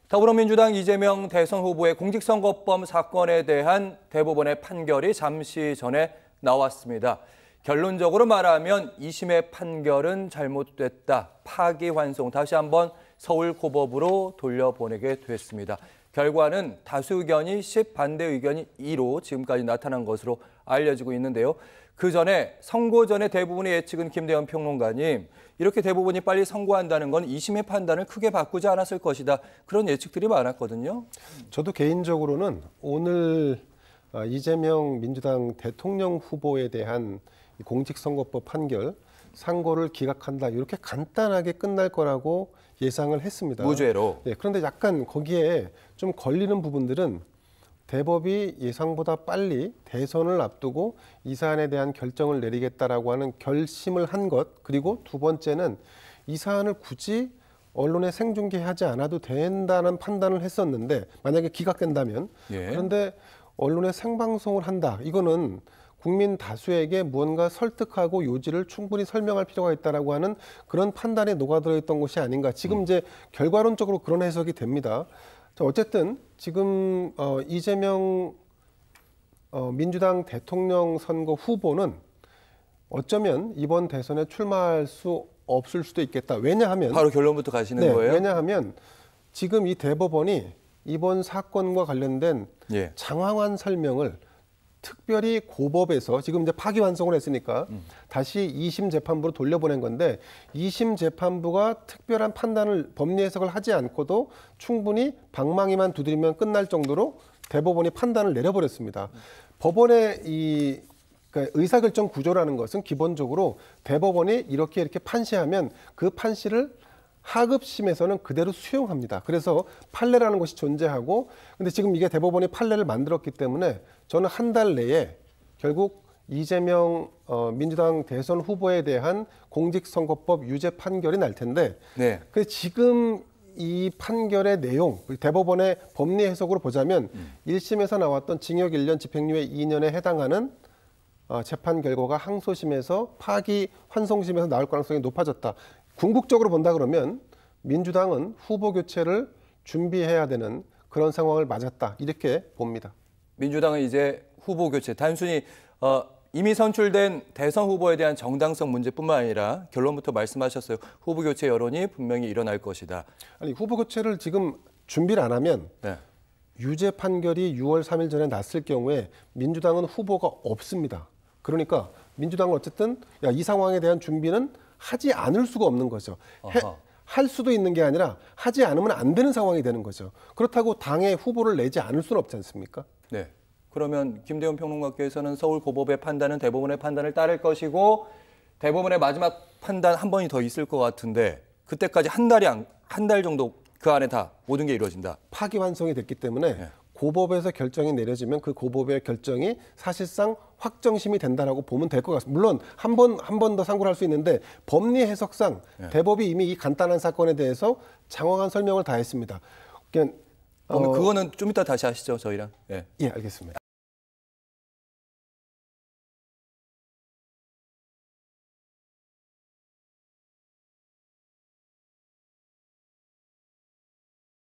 더불어민주당 이재명 대선 후보의 공직선거법 사건에 대한 대법원의 판결이 잠시 전에 나왔습니다. 결론적으로 말하면 2심의 판결은 잘못됐다. 파기환송 다시 한번 서울고법으로 돌려보내게 됐습니다. 결과는 다수 의견이 10, 반대 의견이 2로 지금까지 나타난 것으로 알려지고 있는데요. 그 전에 선고 전에 대부분의 예측은 김대현 평론가님, 이렇게 대부분이 빨리 선고한다는 건 2심의 판단을 크게 바꾸지 않았을 것이다. 그런 예측들이 많았거든요. 저도 개인적으로는 오늘 이재명 민주당 대통령 후보에 대한 공직선거법 판결, 상고를 기각한다, 이렇게 간단하게 끝날 거라고 예상을 했습니다. 무죄로. 네, 그런데 약간 거기에 좀 걸리는 부분들은 대법이 예상보다 빨리 대선을 앞두고 이 사안에 대한 결정을 내리겠다라고 하는 결심을 한 것, 그리고 두 번째는 이 사안을 굳이 언론에 생중계하지 않아도 된다는 판단을 했었는데, 만약에 기각된다면, 그런데 언론에 생방송을 한다, 이거는 국민 다수에게 무언가 설득하고 요지를 충분히 설명할 필요가 있다라고 하는 그런 판단에 녹아들어 있던 것이 아닌가. 지금 이제 결과론적으로 그런 해석이 됩니다. 어쨌든 지금 이재명 민주당 대통령 선거 후보는 어쩌면 이번 대선에 출마할 수 없을 수도 있겠다. 왜냐하면 바로 결론부터 가시는 거예요? 왜냐하면 지금 이 대법원이 이번 사건과 관련된 장황한 설명을 특별히 고법에서 지금 이제 파기환송을 했으니까 다시 2심 재판부로 돌려보낸 건데, 2심 재판부가 특별한 판단을, 법리 해석을 하지 않고도 충분히 방망이만 두드리면 끝날 정도로 대법원이 판단을 내려버렸습니다. 법원의 그러니까 의사결정 구조라는 것은 기본적으로 대법원이 이렇게 판시하면 그 판시를 하급심에서는 그대로 수용합니다. 그래서 판례라는 것이 존재하고, 근데 지금 이게 대법원이 판례를 만들었기 때문에 저는 한 달 내에 결국 이재명 민주당 대선 후보에 대한 공직선거법 유죄 판결이 날 텐데, 그래서 지금 이 판결의 내용, 대법원의 법리 해석으로 보자면 1심에서 나왔던 징역 1년, 집행유예 2년에 해당하는 재판 결과가 항소심에서 파기환송심에서 나올 가능성이 높아졌다. 궁극적으로 본다 그러면 민주당은 후보 교체를 준비해야 되는 그런 상황을 맞았다, 이렇게 봅니다. 민주당은 이제 후보 교체, 단순히 이미 선출된 대선 후보에 대한 정당성 문제뿐만 아니라 결론부터 말씀하셨어요. 후보 교체 여론이 분명히 일어날 것이다. 아니, 후보 교체를 지금 준비를 안 하면 유죄 판결이 6월 3일 전에 났을 경우에 민주당은 후보가 없습니다. 그러니까 민주당은 어쨌든 이 상황에 대한 준비는 하지 않을 수가 없는 거죠. 할 수도 있는 게 아니라 하지 않으면 안 되는 상황이 되는 거죠. 그렇다고 당에 후보를 내지 않을 수는 없지 않습니까? 네. 그러면 김대현 평론가께서는 서울고법의 판단은 대법원의 판단을 따를 것이고, 대법원의 마지막 판단 한 번이 더 있을 것 같은데, 그때까지 한 달 정도 그 안에 다 모든 게 이루어진다. 파기환송이 됐기 때문에 고법에서 결정이 내려지면 그 고법의 결정이 사실상 확정심이 된다라고 보면 될 것 같습니다. 물론 한 번 더 상고를 할 수 있는데, 법리 해석상 대법이 이미 이 간단한 사건에 대해서 장황한 설명을 다 했습니다. 그거는 좀 이따 다시 하시죠, 저희랑. 예, 알겠습니다.